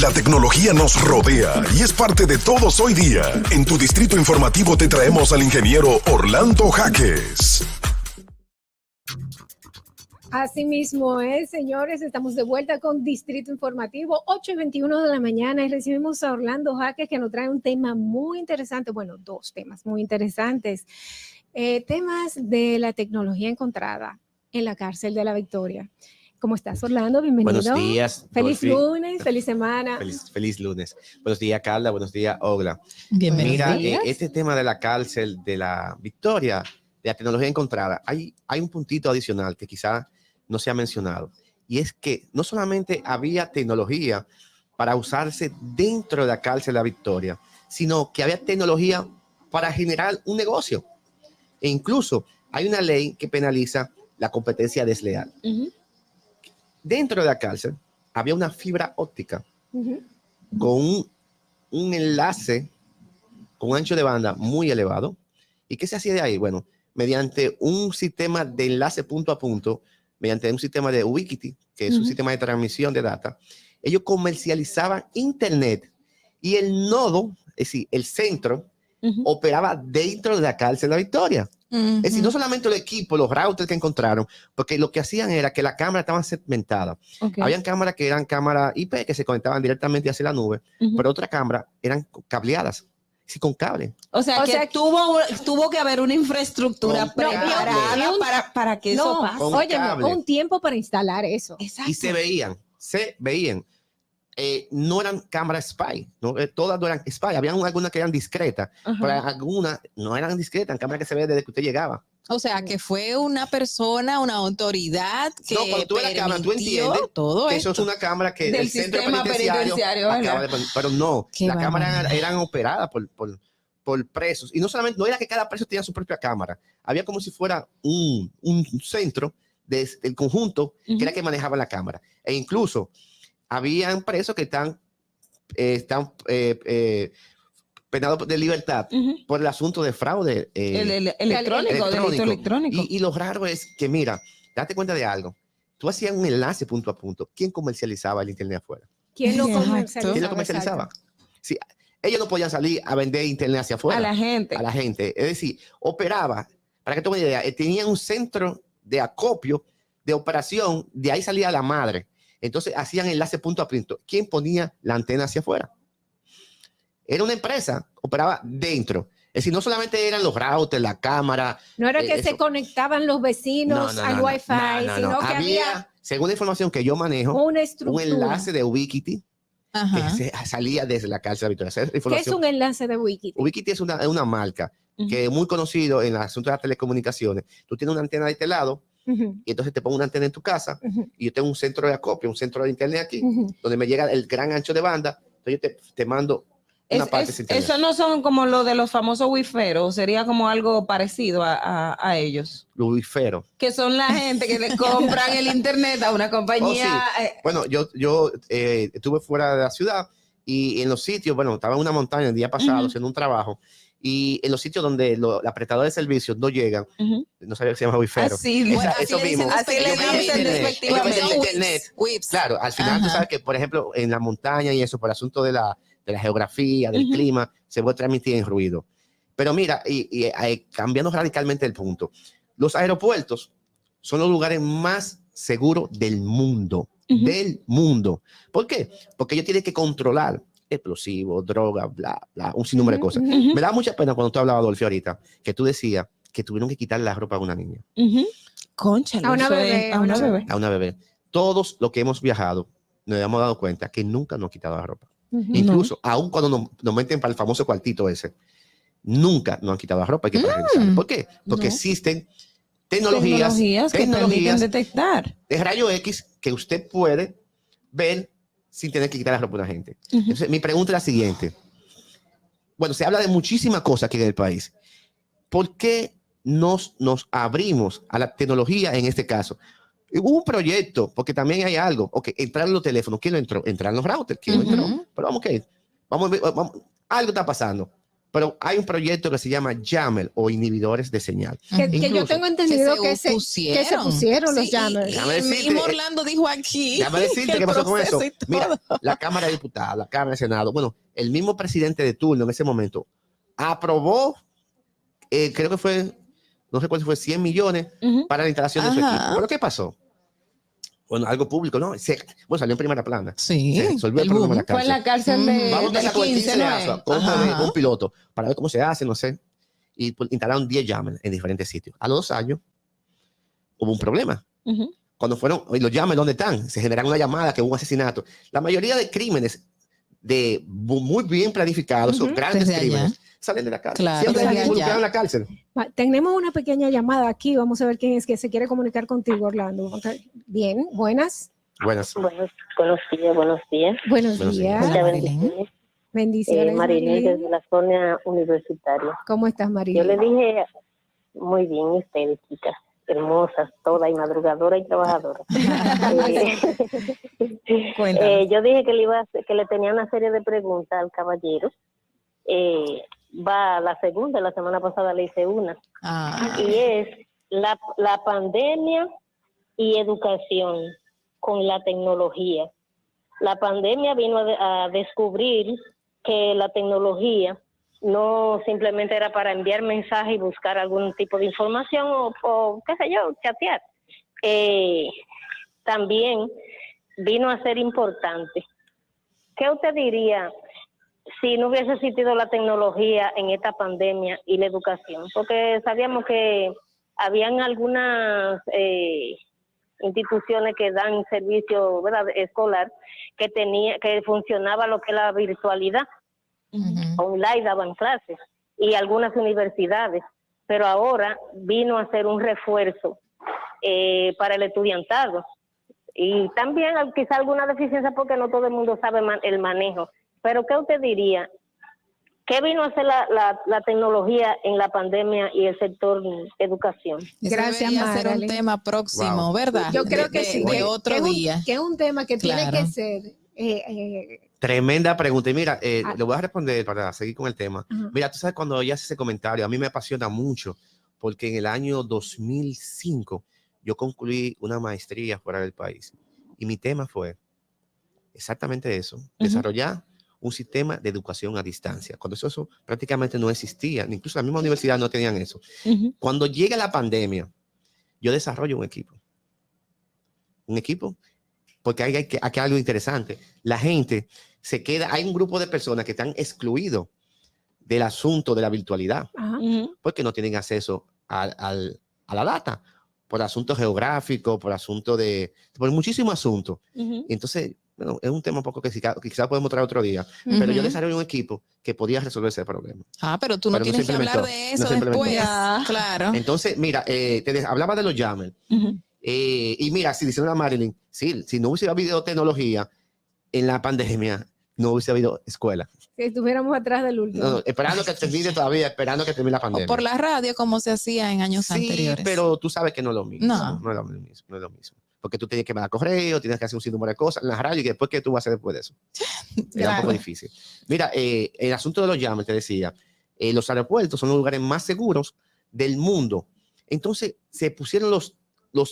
La tecnología nos rodea y es parte de todos hoy día. En tu distrito informativo te traemos al ingeniero Orlando Jaques. Así mismo es, señores, estamos de vuelta con Distrito Informativo, 8:21 de la mañana, y recibimos a Orlando Jaques, que nos trae un tema muy interesante, bueno, dos temas muy interesantes, temas de la tecnología encontrada en la cárcel de la Victoria. ¿Cómo estás, Orlando? Bienvenido. Buenos días. Feliz lunes, feliz semana. Feliz lunes. Buenos días, Carla. Buenos días, Ogla. Bienvenido. Mira, este tema de la cárcel de la Victoria, de la tecnología encontrada, hay un puntito adicional que quizá no se ha mencionado, y es que no solamente había tecnología para usarse dentro de la cárcel de la Victoria, sino que había tecnología para generar un negocio. E incluso hay una ley que penaliza la competencia desleal. Dentro de la cárcel había una fibra óptica con un enlace con un ancho de banda muy elevado. ¿Y qué se hacía de ahí? Bueno, mediante un sistema de enlace punto a punto, mediante un sistema de Ubiquiti, que es un sistema de transmisión de data, ellos comercializaban Internet, y el nodo, es decir, el centro, operaba dentro de la cárcel de la Victoria. Es decir, no solamente el equipo, los routers que encontraron, porque lo que hacían era que la cámara estaba segmentada. Habían cámaras que eran cámaras IP que se conectaban directamente hacia la nube, pero otras cámaras eran cableadas, sí, con cable. O sea, tuvo que haber una infraestructura preparada para que eso pase. Oye, un tiempo para instalar eso. Exacto. Y se veían. No eran cámaras spy, ¿no? Todas no eran spy, habían algunas que eran discretas, pero algunas no eran discretas, eran cámaras que se veían desde que usted llegaba. O sea, que fue una persona, una autoridad que cuando tú ves la cámara, tú entiendes todo que esto. eso es una cámara que del el centro sistema penitenciario pero no, Qué las cámaras eran operadas por presos, y no solamente, no era que cada preso tenía su propia cámara, había como si fuera un centro del conjunto que era que manejaba la cámara, e incluso habían presos que están penados de libertad por el asunto de fraude electrónico. Delito electrónico. Y lo raro es que, mira, date cuenta de algo. Tú hacías un enlace punto a punto. ¿Quién comercializaba el Internet afuera? ¿Quién lo comercializaba? ¿Quién lo comercializaba? Sí, ellos no podían salir a vender Internet hacia afuera. A la gente. Es decir, operaba, para que tú me idea, tenía un centro de acopio, de operación, de ahí salía la madre. Entonces hacían enlace punto a punto. ¿Quién ponía la antena hacia afuera? Era una empresa, operaba dentro. Es decir, no solamente eran los routers, la cámara. No era que se conectaban los vecinos al Wi-Fi, sino que había, según la información que yo manejo, un enlace de Ubiquiti que salía desde la cárcel de Victoria. ¿Qué es un enlace de Ubiquiti? Ubiquiti es una marca que es muy conocido en el asunto de las telecomunicaciones. Tú tienes una antena de este lado, y entonces te pongo una antena en tu casa, y yo tengo un centro de acopio, un centro de internet aquí, donde me llega el gran ancho de banda. Entonces yo te mando una parte de internet. Eso no son como lo de los famosos wiferos, sería como algo parecido a ellos. Los wiferos. Que son la gente que le compran el internet a una compañía. Sí. Bueno, yo estuve fuera de la ciudad, y en los sitios, bueno, estaba en una montaña el día pasado haciendo un trabajo, y en los sitios donde los prestadores de servicios no llegan, no sabía que se llama wifero. Eso mismo. Así le dicen despectivamente. Internet. Claro, al final tú sabes que, por ejemplo, en la montaña y eso, por asunto de la geografía, del clima, se puede transmitir en ruido. Pero mira, y cambiando radicalmente el punto, los aeropuertos son los lugares más seguros del mundo. Del mundo. ¿Por qué? Porque ellos tienen que controlar explosivos, drogas, bla, bla, un sinnúmero de cosas. Me da mucha pena cuando tú hablabas, Adolfo, ahorita, que tú decías que tuvieron que quitar la ropa a una niña. Cónchale, a una bebé. Todos los que hemos viajado nos hemos dado cuenta que nunca nos han quitado la ropa. Incluso, aun cuando nos meten para el famoso cuartito ese, nunca nos han quitado la ropa. Hay que revisar. ¿Por qué? Porque existen tecnologías que permiten detectar de rayo X que usted puede ver sin tener que quitar la ropa a una gente. Entonces, mi pregunta es la siguiente. Bueno, se habla de muchísimas cosas aquí en el país. ¿Por qué nos abrimos a la tecnología en este caso? Hubo un proyecto, porque también hay algo. Ok, entraron los teléfonos. ¿Quién lo entró? Entraron los routers. ¿Quién lo entró? Pero vamos a ver. Algo está pasando. Pero hay un proyecto que se llama Jammer o inhibidores de señal. Que yo tengo entendido que se pusieron los jammers. Y mismo Orlando dijo aquí. Déjame decirte qué pasó con eso. y todo. Mira, la Cámara de Diputados, la Cámara de Senado, bueno, el mismo presidente de turno en ese momento aprobó, creo que fue, no recuerdo si fue 100 millones para la instalación de su equipo. ¿Pero qué pasó? Bueno, algo público, ¿no? Bueno, salió en primera plana. Sí. Se resolvió el problema en la cárcel. Fue en la cárcel de Vamos a empezar con el 15 de ASUA, con un piloto, para ver cómo se hace, no sé. Y pues, instalaron 10 jammers en diferentes sitios. A los 2 años hubo un problema. Cuando fueron, los jammers, ¿dónde están? Se generaron una llamada que hubo un asesinato. La mayoría de crímenes muy bien planificados, son grandes crímenes, salen de la cárcel. Claro, siempre hay involucrado en la cárcel. Tenemos una pequeña llamada aquí. Vamos a ver quién es que se quiere comunicar contigo, Orlando. Bien, buenas. Buenas. Buenos días, buenos días. Buenos Buenos días. días. Muchas Marilyn. bendiciones. Bendiciones. Marilyn, Marilyn. desde la zona universitaria. ¿Cómo estás, Marilyn? Yo le dije, muy bien, ustedes, chicas, hermosas, todas, y madrugadoras y trabajadoras. Yo dije que le tenía una serie de preguntas al caballero. Va la segunda, la semana pasada le hice una. Y es la pandemia y educación con la tecnología. La pandemia vino a descubrir que la tecnología no simplemente era para enviar mensajes y buscar algún tipo de información o qué sé yo, chatear. También vino a ser importante. ¿Qué usted diría si no hubiese existido la tecnología en esta pandemia y la educación? Porque sabíamos que habían algunas instituciones que dan servicio, ¿verdad?, escolar, que funcionaba lo que es la virtualidad. Online daban clases y algunas universidades, pero ahora vino a ser un refuerzo para el estudiantado y también quizá alguna deficiencia porque no todo el mundo sabe el manejo. Pero ¿qué usted diría? ¿Qué vino a hacer la tecnología en la pandemia y el sector educación? Gracias, Debería ser un Marilyn. tema próximo, ¿verdad? Yo creo que sí. De otro día. Que es un tema que tiene que ser. Tremenda pregunta. Y mira, le voy a responder para seguir con el tema. Ajá. Mira, tú sabes, cuando ella hace ese comentario, a mí me apasiona mucho, porque en el año 2005 yo concluí una maestría fuera del país. Y mi tema fue exactamente eso, desarrollar un sistema de educación a distancia. Cuando eso prácticamente no existía, incluso la misma universidad no tenían eso. Cuando llega la pandemia, yo desarrollo un equipo. Porque hay algo interesante. La gente se queda, hay un grupo de personas que están excluidos del asunto de la virtualidad, porque no tienen acceso a la data, por asuntos geográficos, por muchísimos asuntos. Entonces, bueno, es un tema un poco que quizás podemos traer otro día, pero yo desarrollé un equipo que podía resolver ese problema. Pero tú no tienes que hablar de eso después. Claro. Entonces, mira, hablaba de los jammers. Y mira, si dice una Marilyn, si no hubiese habido tecnología en la pandemia, no hubiese habido escuela. Si estuviéramos atrás del último. No, esperando que termine la pandemia. O por la radio, como se hacía en años anteriores. Sí, pero tú sabes que no es lo mismo. No. No es lo mismo. Porque tú tienes que mandar correo, tienes que hacer un sinnúmero de cosas en la radio, y después, ¿qué tú vas a hacer después de eso? Era un poco difícil. Mira, el asunto de los jammers, te decía, los aeropuertos son los lugares más seguros del mundo. Entonces, se pusieron los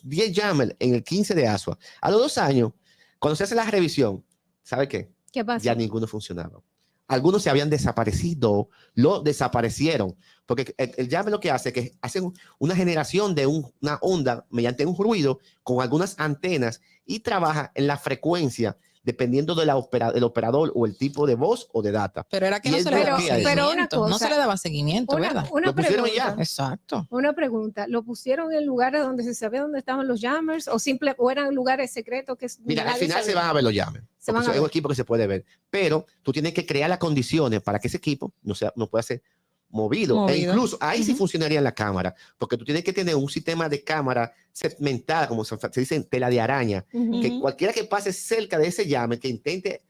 10 jammers en el 15 de ASUA. A los 2 años, cuando se hace la revisión, ¿sabe qué? ¿Qué pasa? Ya ninguno funcionaba. Algunos se habían desaparecido, lo desaparecieron, porque el jammer lo que hace es que hacen una generación de una onda mediante un ruido con algunas antenas y trabaja en la frecuencia dependiendo del operador o el tipo de voz o de data. Pero era que no se le daba seguimiento. No se le daba seguimiento, ¿verdad? Lo pusieron ya. Exacto. Una pregunta, ¿lo pusieron en lugares donde se sabía dónde estaban los jammers o eran lugares secretos que mira, al final se van a ver los jammers. Es un equipo que se puede ver, pero tú tienes que crear las condiciones para que ese equipo no pueda ser movido. E incluso ahí sí funcionaría la cámara, porque tú tienes que tener un sistema de cámara segmentada, como se dice en tela de araña, que cualquiera que pase cerca de ese jammer, que intente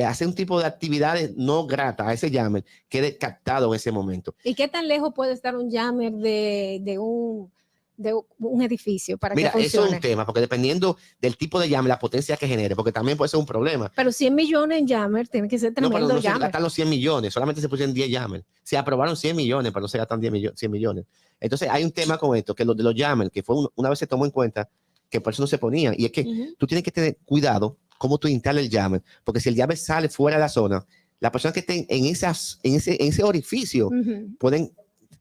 hacer un tipo de actividades no gratas a ese jammer, quede captado en ese momento. ¿Y qué tan lejos puede estar un jammer de de un edificio para Mira, que eso es funcione. un tema, porque dependiendo del tipo de jammer, la potencia que genere, porque también puede ser un problema. Pero 100 millones en jammer tiene que ser No, tremendo pero no se jammer. gastan los 100 millones, solamente se pusieron 10 jammers. Se aprobaron 100 millones, pero no se gastan 100 millones. Entonces hay un tema con esto, que lo de los jammers, que fue una vez se tomó en cuenta que por eso no se ponían, y es que tú tienes que tener cuidado cómo tú instalas el jammer, porque si el jammer sale fuera de la zona, las personas que estén en ese orificio pueden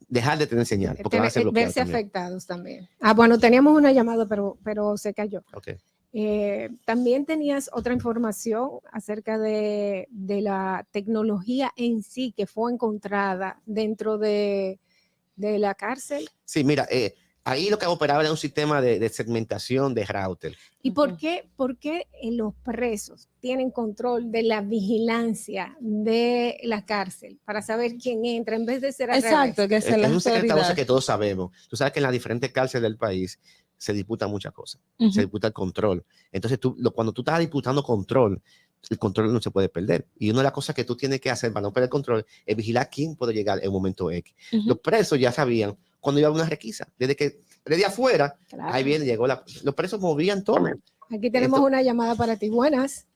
dejar de tener señal, porque van a ser bloqueados verse también. afectados también. Bueno, teníamos una llamada, pero se cayó. Okay. También tenías otra información acerca de la tecnología en sí que fue encontrada dentro de la cárcel. Sí, mira, ahí lo que operaba era un sistema de segmentación de router. ¿Y por qué los presos tienen control de la vigilancia de la cárcel para saber quién entra en vez de ser al Exacto, revés? que Es un secreto a voces que todos sabemos. Tú sabes que en las diferentes cárceles del país se disputan muchas cosas. Se disputa el control. Entonces, cuando tú estás disputando control, el control no se puede perder. Y una de las cosas que tú tienes que hacer para no perder el control es vigilar quién puede llegar en un momento X. Los presos ya sabían cuando iba a una requisa. Desde afuera, claro. Ahí viene, los presos movían todo. Aquí tenemos una llamada para ti. Buenas.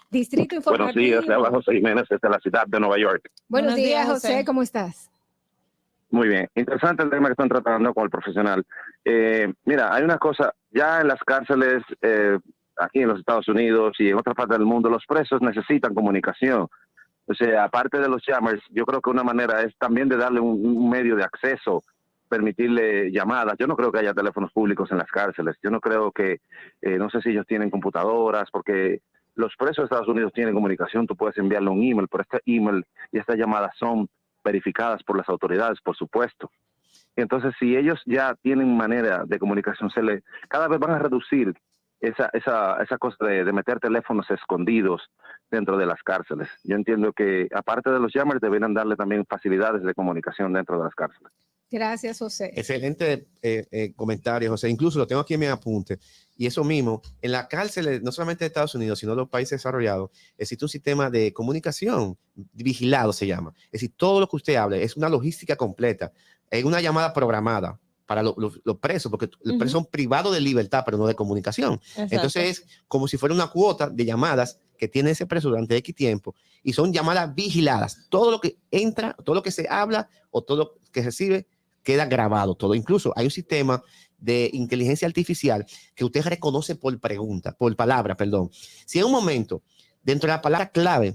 Distrito Informativo. Buenos días, le habla José Jiménez desde la ciudad de Nueva York. Buenos días, José. ¿Cómo estás? Muy bien. Interesante el tema que están tratando con el profesional. Mira, hay una cosa, ya en las cárceles, aquí en los Estados Unidos y en otras partes del mundo, los presos necesitan comunicación. O sea, aparte de los jammers, yo creo que una manera es también de darle un medio de acceso, permitirle llamadas. Yo no creo que haya teléfonos públicos en las cárceles. Yo no creo que, no sé si ellos tienen computadoras, porque los presos de Estados Unidos tienen comunicación. Tú puedes enviarle un email, pero este email y estas llamadas son verificadas por las autoridades, por supuesto. Entonces, si ellos ya tienen manera de comunicación, cada vez van a reducir esa cosa de meter teléfonos escondidos dentro de las cárceles. Yo entiendo que, aparte de los jammers, deberían darle también facilidades de comunicación dentro de las cárceles. Gracias, José. Excelente comentario, José. Incluso lo tengo aquí en mi apunte. Y eso mismo, en la cárcel, no solamente de Estados Unidos, sino de los países desarrollados, existe un sistema de comunicación vigilado, se llama. Es decir, todo lo que usted hable es una logística completa. Es una llamada programada para los presos, porque los presos son privados de libertad, pero no de comunicación. Exacto. Entonces, es como si fuera una cuota de llamadas que tiene ese preso durante X tiempo, y son llamadas vigiladas. Todo lo que entra, todo lo que se habla o todo lo que recibe, queda grabado todo. Incluso hay un sistema de inteligencia artificial que usted reconoce por palabra, perdón. Si en un momento, dentro de la palabra clave,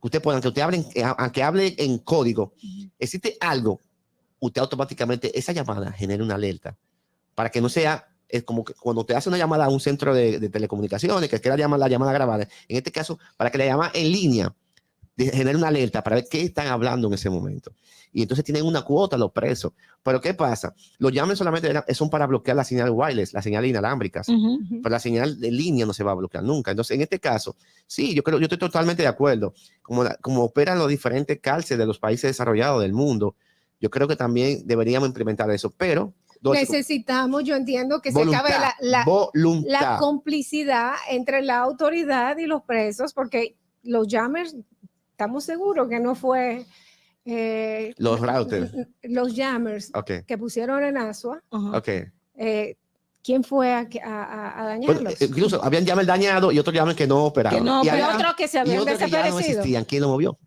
que usted hable en código, existe algo, usted automáticamente, esa llamada genera una alerta para que no sea, es como que cuando te hace una llamada a un centro de telecomunicaciones, que queda la llamada grabada, en este caso, para que la llamada en línea genere una alerta para ver qué están hablando en ese momento. Y entonces tienen una cuota los presos. Pero ¿qué pasa? Los jammers solamente son para bloquear la señal wireless, la señal inalámbricas, pero la señal de línea no se va a bloquear nunca. Entonces, en este caso, sí, yo estoy totalmente de acuerdo. Como operan los diferentes cárceles de los países desarrollados del mundo, yo creo que también deberíamos implementar eso, pero necesitamos, yo entiendo que se acabe la complicidad entre la autoridad y los presos, porque los jammers, estamos seguros que no fue los routers, los jammers que pusieron en Asua. ¿Quién fue a dañarlos? Bueno, incluso habían jammers dañados y otros jammers que no operaban. Y otros que se habían desaparecido. No ¿quién lo movió?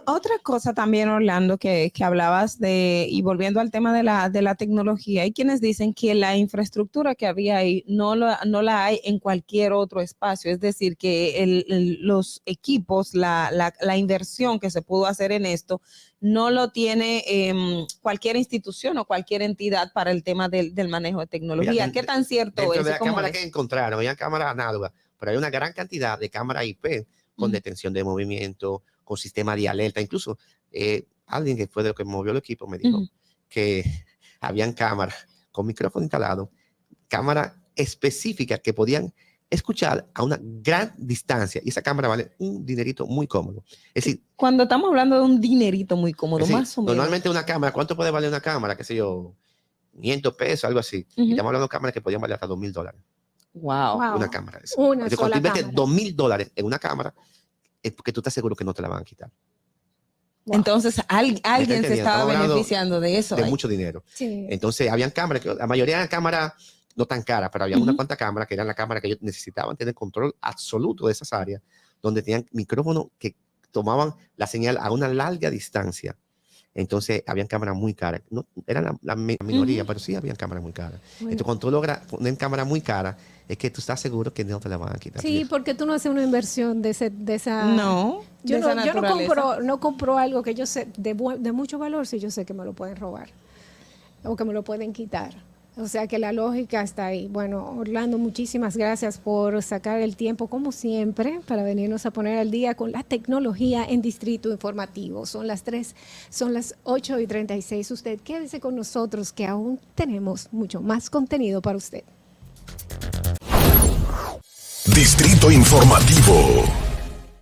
Otra cosa también, Orlando, que hablabas de, y volviendo al tema de la tecnología, hay quienes dicen que la infraestructura que había ahí no la hay en cualquier otro espacio, es decir, que los equipos, la inversión que se pudo hacer en esto, no lo tiene cualquier institución o cualquier entidad para el tema del manejo de tecnología. Mira, ¿qué tan cierto es? De la cámara que encontraron, había cámaras análogas, pero hay una gran cantidad de cámaras IP con detención de movimiento, con sistema de alerta. Incluso alguien que fue de lo que movió el equipo me dijo que habían cámaras con micrófono instalado, cámaras específicas que podían escuchar a una gran distancia, y esa cámara vale un dinerito muy cómodo. Es decir, cuando estamos hablando de un dinerito muy cómodo, más o menos. Normalmente una cámara, ¿cuánto puede valer una cámara? Qué sé yo, 500 pesos, algo así. Y estamos hablando de cámaras que podían valer hasta $2,000. Wow. Una cámara. Una sola cuando tú cámara. invertes $2,000 en una cámara, es porque tú estás seguro que no te la van a quitar. Wow. Entonces alguien se estaba Estamos hablando beneficiando de eso. de ahí. mucho dinero. Sí. Entonces, habían cámaras, la mayoría eran cámaras no tan caras, pero había unas cuantas cámaras que eran la cámara que ellos necesitaban tener control absoluto de esas áreas, donde tenían micrófonos que tomaban la señal a una larga distancia. Entonces, habían cámaras muy caras. No, eran la minoría, pero sí habían cámaras muy caras. Bueno. Entonces, cuando tú logras poner cámaras muy caras, es que tú estás seguro que no te la van a quitar. Sí, porque tú no haces una inversión de esa... No, Yo de esa no naturaleza. no compro algo que yo sé de mucho valor si yo sé que me lo pueden robar o que me lo pueden quitar. O sea que la lógica está ahí. Bueno, Orlando, muchísimas gracias por sacar el tiempo, como siempre, para venirnos a poner al día con la tecnología en Distrito Informativo. Son las 8:36. Usted quédese con nosotros que aún tenemos mucho más contenido para usted. Distrito Informativo.